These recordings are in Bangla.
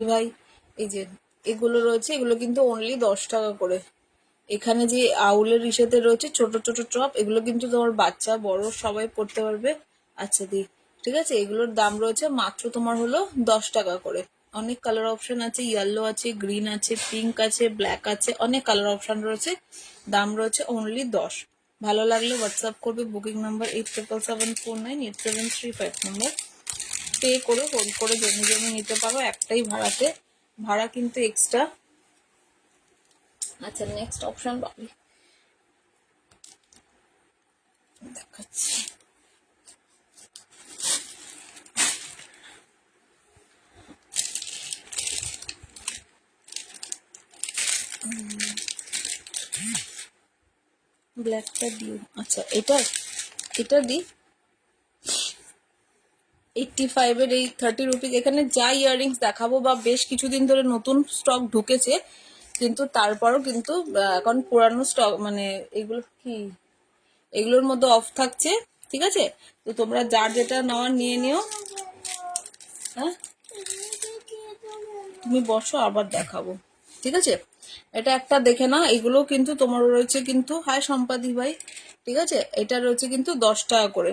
ভাই এই যে এগুলো রয়েছে, এগুলো কিন্তু অনলি 10 টাকা করে। এখানে যে আউলের ইসেতে রয়েছে ছোট ছোট টপ, এগুলো কিন্তু তোমার বাচ্চা বড় সবাই পড়তে পারবে। আচ্ছা দি, ঠিক আছে, এগুলোর দাম রয়েছে মাত্র তোমার হলো 10 টাকা করে। অনেক কালার অপশন আছে, ইয়েলো আছে, গ্রিন আছে, পিঙ্ক আছে, ব্ল্যাক আছে, অনেক কালার অপশন রয়েছে। দাম রয়েছে অনলি 10। ভালো লাগলে হোয়াটসঅ্যাপ করবে, বুকিং নাম্বার 8774987335 নম্বর। পে করে হোল্ড করে জমি জমি নিতে পারো একটাই ভাড়াতে, ভাড়া কিন্তু এক্সট্রা। আচ্ছা নেক্সট অপশন পাবি দেখাচ্ছি। ব্ল্যাকটা দিও। আচ্ছা এটা এটা দি 85-এর এই 30 রুপিস। এখানে যা ইয়াররিংস দেখাবো বা বেশ কিছুদিন ধরে নতুন স্টক ঢুকেছে, কিন্তু তারপরও কিন্তু এখন পুরানো স্টক মানে এগুলো কি এগুলোর মধ্যে অফ থাকছে, ঠিক আছে। তো তোমরা যার যেটা নেওয়ার নিয়ে নিও। হ্যাঁ তুমি বসো, আবার দেখাবো, ঠিক আছে। এটা একটা দেখে নাও, এগুলো কিন্তু তোমার রয়েছে কিন্তু, হাই সম্পাদি ভাই, ঠিক আছে, এটা রয়েছে কিন্তু 10 টাকা করে।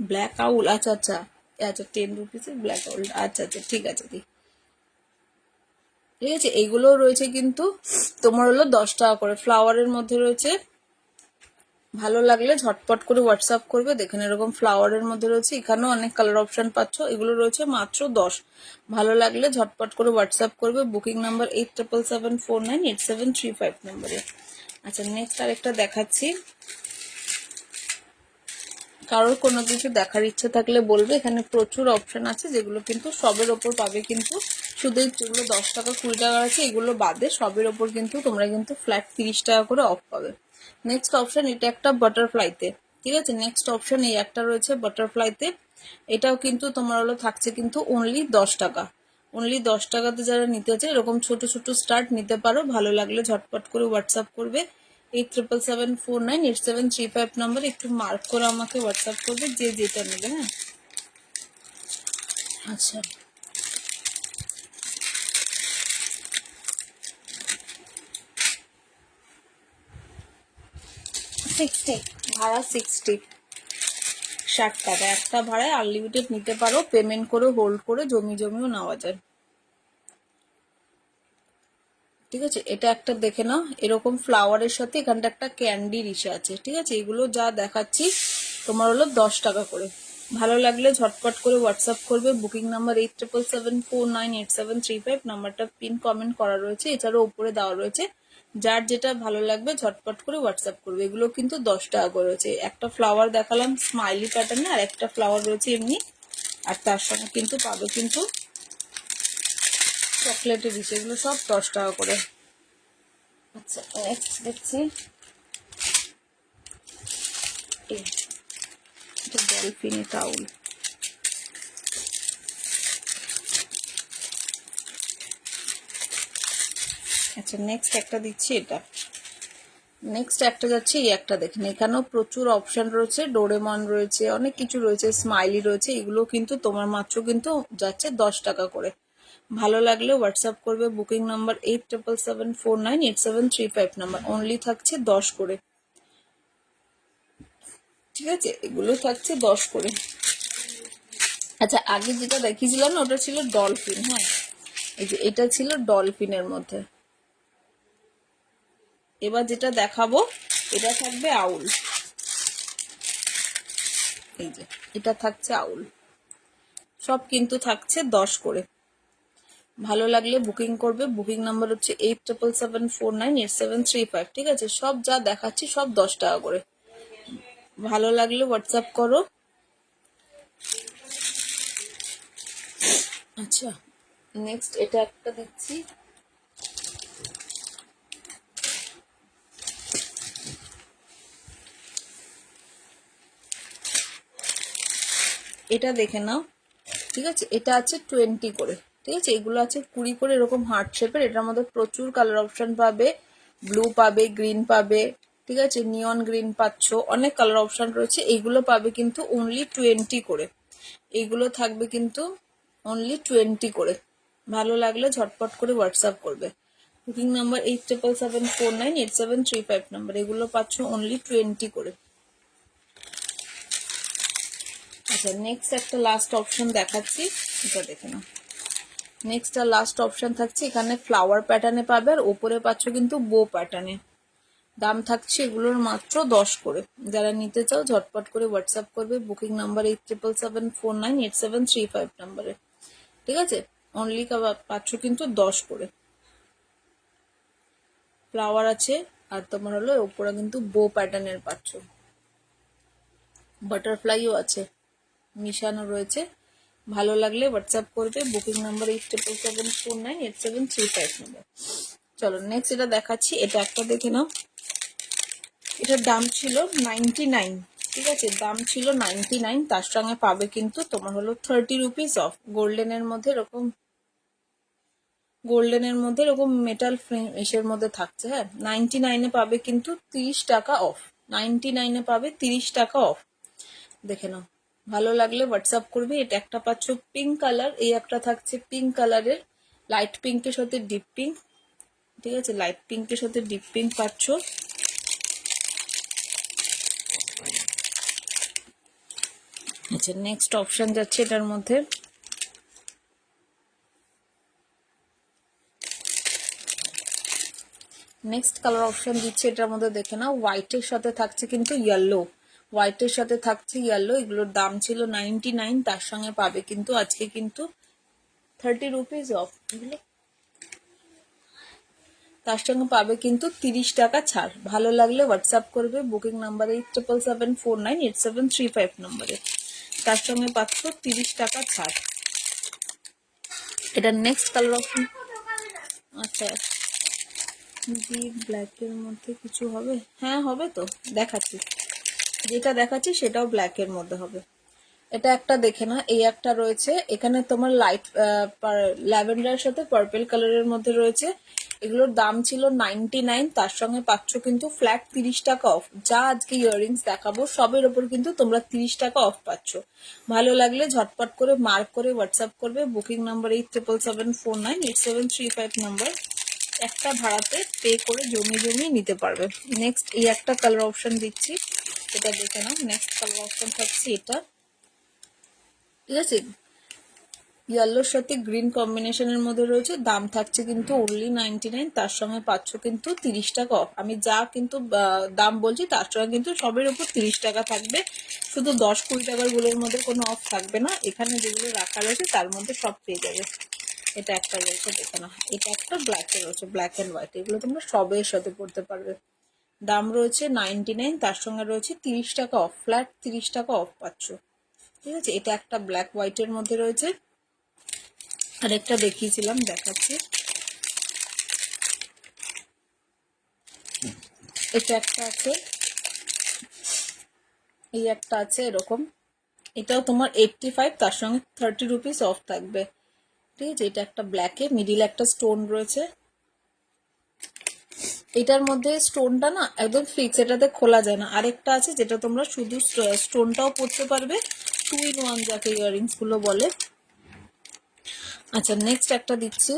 ব্ল্যাক আউল, আচ্ছা আচ্ছা আচ্ছা 10 রুপিস ব্ল্যাক আউল, আচ্ছা আচ্ছা ঠিক আছে দি, ঠিক আছে। এইগুলো রয়েছে কিন্তু তোমার হলো 10 টাকা করে, ফ্লাওয়ারের মধ্যে রয়েছে। ভালো লাগলে ঝটপট করে হোয়াটসঅ্যাপ করবে। দেখেন এরকম ফ্লাওয়ারের মধ্যে রয়েছে, এখানেও অনেক কালার অপশন পাচ্ছ। এগুলো রয়েছে মাত্র 10। ভালো লাগলে ঝটপট করে হোয়াটসঅ্যাপ করবে, বুকিং নাম্বার 8774987335 নম্বরে। আচ্ছা নেক্সট আরেকটা দেখাচ্ছি। কারোর কোনো কিছু দেখার ইচ্ছে থাকলে বলবে, এখানে প্রচুর অপশন আছে যেগুলো কিন্তু সবের ওপর পাবে কিন্তু, শুধু যেগুলো 10 টাকা 20 টাকা আছে এগুলো বাদে সবের ওপর কিন্তু তোমরা কিন্তু ফ্ল্যাট 30 টাকা করে অফ পাবে। নেক্সট অপশন এটা একটা বাটারফ্লাইতে, ঠিক আছে। নেক্সট অপশন এই একটা রয়েছে বাটারফ্লাইতে, এটাও কিন্তু তোমার হলো থাকছে কিন্তু অনলি 10 টাকা। অনলি 10 টাকাতে যারা নিতে চায় এরকম ছোট ছোট স্টার্ট নিতে পারো। ভালো লাগলে ঝটপট করে হোয়াটসঅ্যাপ করবে 8774987335 নম্বর একটু মার্ক করে আমাকে হোয়াটসঅ্যাপ করবে যে যেটা নেবে। হ্যাঁ আচ্ছা 60 ভাড়া 60, 60 টাকা একটা ভাড়ায় আনলিমিটেড নিতে পারো, পেমেন্ট করে হোল্ড করে জমি জমিও নেওয়া যায়, ঠিক আছে। এটা একটা দেখে নাও, এরকম ফ্লাওয়ারের সাথে এখানটা একটা ক্যান্ডি রিসে আছে, ঠিক আছে। এগুলো যা দেখাচ্ছি তোমার হলো 10 টাকা করে। ভালো লাগলে ঝটপট করে হোয়াটসঅ্যাপ করবে, বুকিং নাম্বার 8774987335 নাম্বারটা পিন কমেন্ট করা রয়েছে, এছাড়াও উপরে দেওয়া রয়েছে। যার যেটা ভালো লাগবে ঝটপট করে হোয়াটসঅ্যাপ করবে। এগুলো কিন্তু 10 টাকা করে রয়েছে। একটা ফ্লাওয়ার দেখালাম স্মাইলি প্যাটার্নে, আর একটা ফ্লাওয়ার রয়েছে এমনি, আর তার সঙ্গে কিন্তু পাবে কিন্তু চকলেটের ডিশ, এগুলো সব 10 টাকা করে। আচ্ছা নেক্সট দেখছি এটা ডলফিনি টাউল। আচ্ছা নেক্সট একটা দিচ্ছি, এটা নেক্সট একটা যাচ্ছে এই একটা দেখেন, এখানেও প্রচুর অপশন রয়েছে, ডোরেমন রয়েছে, অনেক কিছু রয়েছে, স্মাইলি রয়েছে। এগুলো কিন্তু তোমার মাত্র কিন্তু যাচ্ছে 10 টাকা করে। ভালো লাগলে হোয়াটসঅ্যাপ করবে, বুকিং নাম্বার 8774987335 নাম্বার, অনলি থাকছে 10 করে, ঠিক আছে। এগুলো থাকছে 10 করে। আচ্ছা আগে যেটা দেখিয়েছিলাম না ওটা ছিল ডলফিন, হ্যাঁ এই যে এটা ছিল ডলফিনের মধ্যে। এবার যেটা দেখাবো এটা থাকবে আউল, এই যে এটা থাকছে আউল, সব কিন্তু থাকছে 10 করে। ভালো লাগলে বুকিং করবে, বুকিং নাম্বার হচ্ছে 8774987335, ঠিক আছে। সব যা দেখাচ্ছি সব 10 টাকা করে। ভালো লাগলে হোয়াটসঅ্যাপ করো। আচ্ছা নেক্সট এটা একটা দিচ্ছি, এটা দেখে নাও, ঠিক আছে। এটা আছে 20 করে, ঠিক আছে। এগুলো আছে 20 করে, এরকম হার্ট শেপের। এটার মধ্যে প্রচুর কালার অপশন পাবে, ব্লু পাবে, গ্রিন পাবে, ঠিক আছে, নিয়ন গ্রিন পাচ্ছ, অনেক কালার অপশন রয়েছে। এইগুলো পাবে কিন্তু অনলি 20 করে। এইগুলো থাকবে কিন্তু অনলি 20 করে। ভালো লাগলে ঝটপট করে হোয়াটসঅ্যাপ করবে। বুকিং নাম্বার 87749873 নাম্বার, এগুলো পাচ্ছ অনলি 20 করে। আচ্ছা, নেক্সট একটা লাস্ট অপশন দেখাচ্ছি, এটা দেখে নাও। নেক্সট আর লাস্ট অপশন থাকছে, এখানে ফ্লাওয়ার প্যাটার্নে পাবে, আর ওপরে পাচ্ছ কিন্তু বো প্যাটার্নে। দাম থাকছে এগুলোর মাত্র 10 করে। যারা নিতে চাও ঝটপট করে হোয়াটসঅ্যাপ করবে বুকিং নাম্বার 87749873 নাম্বারে। ঠিক আছে, অনলি পাচ্ছ কিন্তু 10 করে। ফ্লাওয়ার আছে, আর তোমার হলো ওপরে কিন্তু বো প্যাটার্নের পাচ্ছ, বাটারফ্লাইও আছে, মিশানো রয়েছে। ভালো লাগলে হোয়াটসঅ্যাপ করবে বুকিং নাম্বার 87749873 নাম্বার। চলো নেক্সট এটা দেখাচ্ছি, এটা একটা দেখে নাও। এটার দাম ছিল 99। ঠিক আছে, দাম ছিল 99, তার সঙ্গে পাবে কিন্তু তোমার হলো 30 রুপিস অফ। গোল্ডেনের মধ্যে এরকম মেটাল ফ্রেম এসের মধ্যে থাকছে। হ্যাঁ, 99-এ পাবে কিন্তু 30 টাকা অফ। 99-এ পাবে 30 টাকা অফ। দেখে নাও, ভালো লাগলে হোয়াটসঅ্যাপ করবে। এটা একটা পাচ্ছ পিঙ্ক কালার, এই একটা থাকছে পিঙ্ক কালারের, লাইট পিঙ্কের সাথে ডিপ পিঙ্ক। ঠিক আছে, লাইট পিঙ্কের সাথে ডিপ পিঙ্ক পাচ্ছ। আচ্ছা, নেক্সট অপশন যাচ্ছে এটার মধ্যে। নেক্সট কালার অপশন দিচ্ছে এটার মধ্যে, দেখে নাও। হোয়াইটের সাথে থাকছে কিন্তু ইয়েলো, হোয়াইটের সাথে থাকছে ইয়েলো। এগুলোর দাম ছিল 99, তার সঙ্গে পাবে কিন্তু আজকে কিন্তু 30 রুপিস অফ। এগুলো তার সঙ্গে পাবে কিন্তু 30 টাকা ছাড়। ভালো লাগলে হোয়াটসঅ্যাপ করবে বুকিং নাম্বার 87749873 নম্বরে। তার সঙ্গে পাচ্ছ 30 টাকা ছাড়। এটা নেক্সট কালার অপশন। আচ্ছা, ব্ল্যাকের মধ্যে কিছু হবে? হ্যাঁ হবে তো, দেখাচ্ছি। যেটা দেখাচ্ছি সেটাও ব্ল্যাকের মধ্যে হবে। এটা একটা দেখে না, এই একটা রয়েছে এখানে তোমার লাইট ল্যাভেন্ডারের সাথে পার্পল কালারের মধ্যে রয়েছে। এগুলোর দাম ছিল 99, তার সঙ্গে পাচ্ছ কিন্তু ফ্ল্যাট 30 টাকা অফ। যা আজকে ইয়াররিংস দেখাবো সবের ওপর কিন্তু তোমরা 30 টাকা অফ পাচ্ছ। ভালো লাগলে ঝটপট করে মার্ক করে হোয়াটসঅ্যাপ করবে বুকিং নাম্বার 87749873 নাম্বার। একটা ভাড়াতে পে করে জমিয়ে নিতে পারবে। নেক্সট এই একটা কালার অপশন দিচ্ছি, এটা দেখে নাও। নেক্সট কালার অপশন থাকছে এটা। ঠিক আছে, ইয়েলোর সাথে গ্রিন কম্বিনেশনের মধ্যে রয়েছে। দাম থাকছে কিন্তু অনলি 99, তার সঙ্গে পাচ্ছ কিন্তু 30 টাকা অফ। আমি যা কিন্তু দাম বলছি তার সঙ্গে কিন্তু সবের উপর 30 টাকা থাকবে। শুধু 10-20 টাকার গুলোর মধ্যে কোনো অফ থাকবে না। এখানে যেগুলো রাখা রয়েছে তার মধ্যে সব পেয়ে যাবে। এটা একটা রয়েছে, দেখে না। এটা একটা ব্ল্যাকে রয়েছে, ব্ল্যাক অ্যান্ড হোয়াইট। এগুলো তোমরা সবের সাথে পড়তে পারবে। দাম রয়েছে 99, তার সঙ্গে রয়েছে 30 টাকা অফ, ফ্ল্যাট 30 টাকা অফ পাচ্ছ। ঠিক আছে, এটা একটা ব্ল্যাক হোয়াইটের মধ্যে রয়েছে। আরেকটা দেখিয়েছিলাম, দেখাচ্ছি। এটা একটা আছে, এই একটা আছে এরকম। এটাও তোমার 85, তার সঙ্গে 30 রুপিস অফ থাকবে। ঠিক আছে, এটা একটা ব্ল্যাকে, মিডিল একটা স্টোন রয়েছে। এটার মধ্যে স্টোনটা না একদম ফিক্স, এটাতে খোলা যায় না। আরেকটা আছে যেটা তোমরা শুধু স্টোনটাও পরতে পারবে, 2 in 1 যাকে ইয়াররিংস গুলো বলে। আচ্ছা, নেক্সট একটা দিচ্ছি।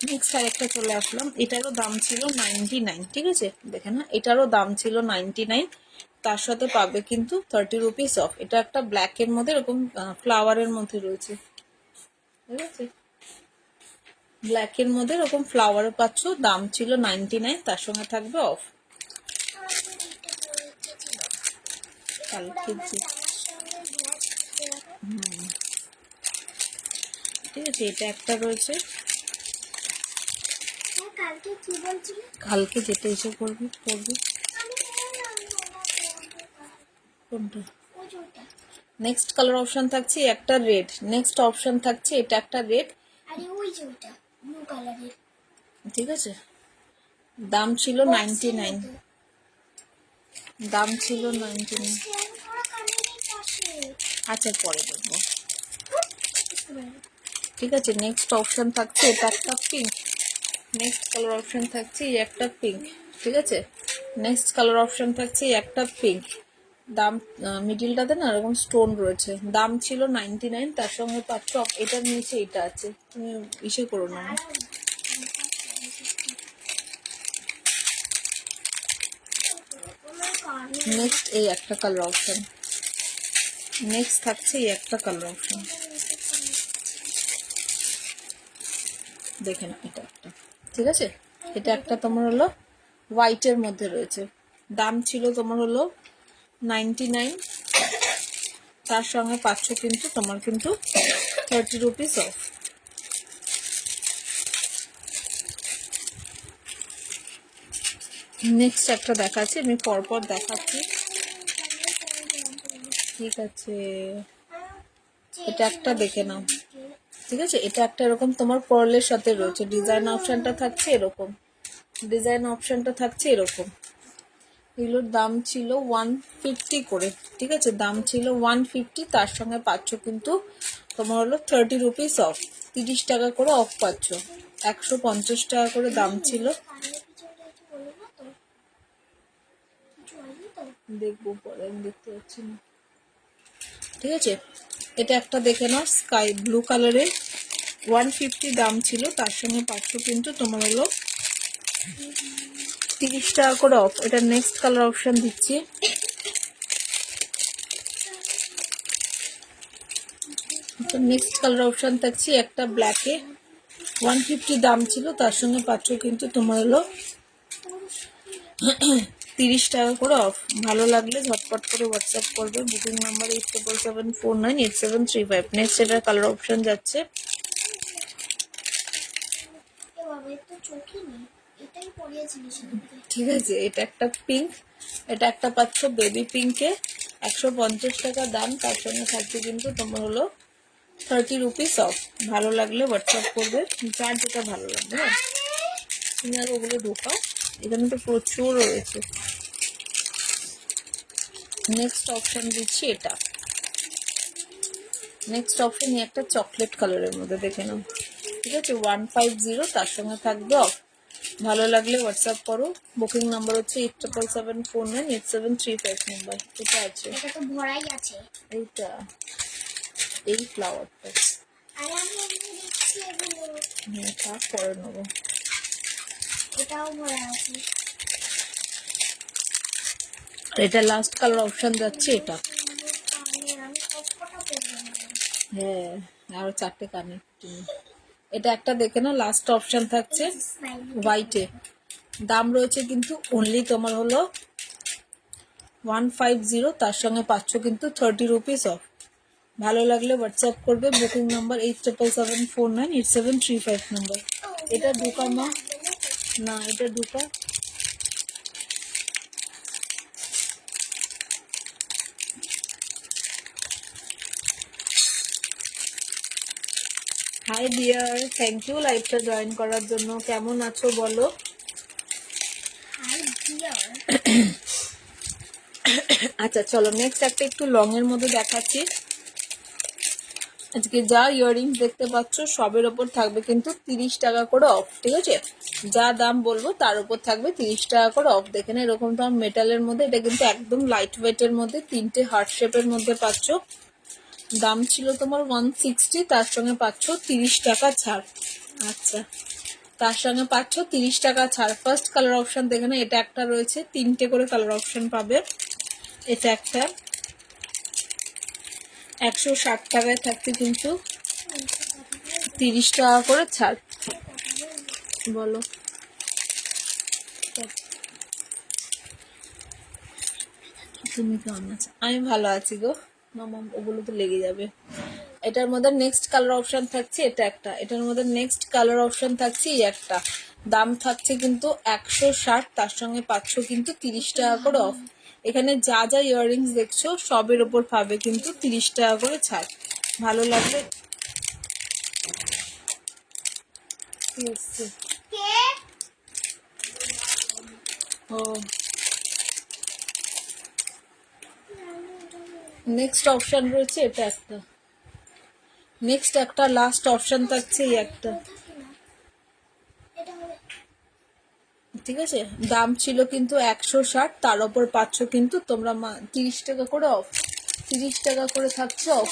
নেক্সট আরেকটা চলে আসলাম, এটারও দাম ছিল 99। ঠিক আছে, দেখে না, এটারও দাম ছিল 99, তার সাথে পাবে কিন্তু 30 রুপিস অফ। এটা একটা ব্ল্যাকের মধ্যে এরকম ফ্লাওয়ারের মধ্যে রয়েছে। ঠিক আছে, ব্ল্যাকের মধ্যে এরকম ফ্লাওয়ার পাচ্ছ। দাম ছিল 99, তার সঙ্গে থাকবে অফ। ঠিক আছে, এটা একটা রয়েছে। কালকে যেটা এসে করবি কোনটা? নেক্সট কালার অপশন থাকছে একটা রেড। নেক্সট অপশন থাকছে এটা একটা রেড। ঠিক আছে, দাম ছিল 99, দাম ছিল 99। আচ্ছা, পরে দেখবো। ঠিক আছে, নেক্সট অপশন থাকছে এটা একটা পিঙ্ক। নেক্সট কালার অপশন থাকছে এই একটা পিঙ্ক। ঠিক আছে, নেক্সট কালার অপশন থাকছে এই একটা পিঙ্ক। দাম মিডিলটাতে না এরকম স্টোন রয়েছে, দাম ছিল 99, তার সঙ্গে পাচ্ছ এটার নিচে এটা আছে, তুমি ইসে করো না। নেক্সট এই একটা কালার অপশন, নেক্সট থাকছে এই একটা কালার অপশন, দেখে না এটা একটা, ঠিক আছে। এটা একটা তোমার হলো হোয়াইটের মধ্যে রয়েছে, দাম ছিল তোমার হলো 99, তার সঙ্গে পাচ্ছ কিন্তু তোমার কিন্তু 30 রুপিস অফ। নেক্সট একটা দেখাচ্ছি, আমি পরপর দেখাচ্ছি, ঠিক আছে। এটা একটা দেখে নাও, ঠিক আছে। এটা একটা এরকম তোমার পার্লের সাথে রয়েছে, ডিজাইন অপশনটা থাকছে এরকম, ডিজাইন অপশনটা থাকছে এরকম। এগুলোর দাম ছিল 150 করে, ঠিক আছে, দাম ছিল 150, তার সঙ্গে পাচ্ছ কিন্তু তোমার হলো 30 রুপিস অফ, 30 টাকা করে অফ পাচ্ছ। 150 টাকা করে দাম ছিল, দেখবো পরে, আমি দেখতে পাচ্ছি না, ঠিক আছে। এটা একটা দেখে নাও, স্কাই ব্লু কালারের, 150 দাম ছিল, তার সঙ্গে পাচ্ছ কিন্তু তোমার হলো 30 টাকা করে অফ। এটা নেক্সট কালার অপশন দিচ্ছি, নেক্সট কালার অপশন থাকছে একটা ব্ল্যাকে, 150 দাম ছিল, তার সঙ্গে পাচ্ছ কিন্তু তোমার হলো 30 টাকা করে অফ। ভালো লাগলে ঝটপট করে হোয়াটসঅ্যাপ করবে, বুকিং নাম্বার 8774987335। নেক্সট এটার কালার অপশন যাচ্ছে, ঠিক আছে। এটা একটা পিঙ্ক, এটা একটা পাচ্ছ বেবি পিঙ্কে, 150 টাকা দাম, তার সঙ্গে থাকছে কিন্তু তোমার হলো 30 রুপিস অফ। ভালো লাগলে হোয়াটসঅ্যাপ করবে, যার যেটা ভালো লাগবে, হ্যাঁ। তুমি আর ওগুলো ঢোকাও, এখানে তো প্রচুর রয়েছে। নেক্সট অপশন দিচ্ছি এটা, নেক্সট অপশন একটা চকলেট কালারের মধ্যে, দেখে নাও, ঠিক আছে, 150, তার সঙ্গে থাকবে অফ। ভালো লাগলে হোয়াটসঅ্যাপ করো, বুকিং নাম্বার হচ্ছে 8774987335 নাম্বার। এটা আছে, এটা তো ভরাই আছে, এইটা এই ফ্লাওয়ারটা, আর আমি এমনি দেখছি এগুলো, এটা পরে নেবো। এটাও ভরা আছে, এটা লাস্ট কালার অপশন যাচ্ছে এটা, আমি সবকটা পরবো। হ্যাঁ, আরো 4টে কানে। এটা একটা দেখে না, লাস্ট অপশন থাকছে হোয়াইটে, দাম রয়েছে কিন্তু অনলি তোমার হলো 150, তার সঙ্গে পাচ্ছ কিন্তু 30 রুপিস অফ। ভালো লাগলে হোয়াটসঅ্যাপ করবে, বুকিং নাম্বার 8774987335 নাম্বার। এটা ঢুকা মা, না এটা ঢুকা, হাই ডিয়ার, থ্যাংক ইউ লাইভটা জয়েন করার জন্য। কেমন আছো বলো? High deer. আচ্ছা চলো, নেক্সট একটা একটু লং এর মধ্যে দেখাচ্ছি। আজকে যা ইয়াররিংস দেখতে পাচ্ছ সবের ওপর থাকবে কিন্তু 30 টাকা করে অফ, ঠিক আছে। যা দাম বলবো তার উপর থাকবে 30 টাকা করে অফ। দেখে না, এরকম তোমার মেটালের মধ্যে, এটা কিন্তু একদম লাইট ওয়েটের মধ্যে, 3টে হার্ট শেপের মধ্যে পাচ্ছ। দাম ছিল তোমার 160, তার সঙ্গে পাচ্ছ 30 টাকা ছাড়। আচ্ছা, তার সঙ্গে পাচ্ছ 30 টাকা ছাড়। ফার্স্ট কালার অপশন দেখে না, এটা একটা রয়েছে, 3টে করে কালার অপশন পাবে। এটা একটা 160 টাকায় থাকতে কিন্তু 30 টাকা করে ছাড়। বলো, তুমি কেমন আছো? আমি ভালো আছি গো মামা, ওগুলো তো লেগে যাবে। এটার মধ্যে নেক্সট কালার অপশন থাকছে এটা একটা, এটার মধ্যে নেক্সট কালার অপশন থাকছে এই একটা, দাম থাকছে কিন্তু 160, তার সঙ্গে পাচ্ছ কিন্তু 30 টাকা করে অফ। এখানে যা যা ইয়াররিংস দেখছো সবের ওপর পাবে কিন্তু 30 টাকা করে ছাড়। ভালো লাগলে ও নেক্সট অপশন রয়েছে এটা একটা, নেক্সট একটা লাস্ট অপশন থাকছে এই একটা, ঠিক আছে, দাম ছিল কিন্তু 160, তার ওপর পাচ্ছ কিন্তু তোমরা 30 টাকা করে অফ, 30 টাকা করে থাকছে অফ।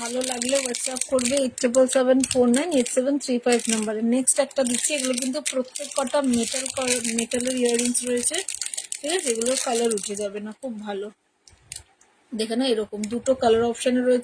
ভালো লাগলে হোয়াটসঅ্যাপ করবে 87749873 নাম্বারে। নেক্সট একটা দিচ্ছি, এগুলো কিন্তু প্রত্যেক কটা মেটালের ইয়াররিংস রয়েছে, ঠিক আছে, এগুলোর কালার উঠে যাবে না, খুব ভালো। দেখে না, এরকম দুটো কালার অপশানে রয়েছে।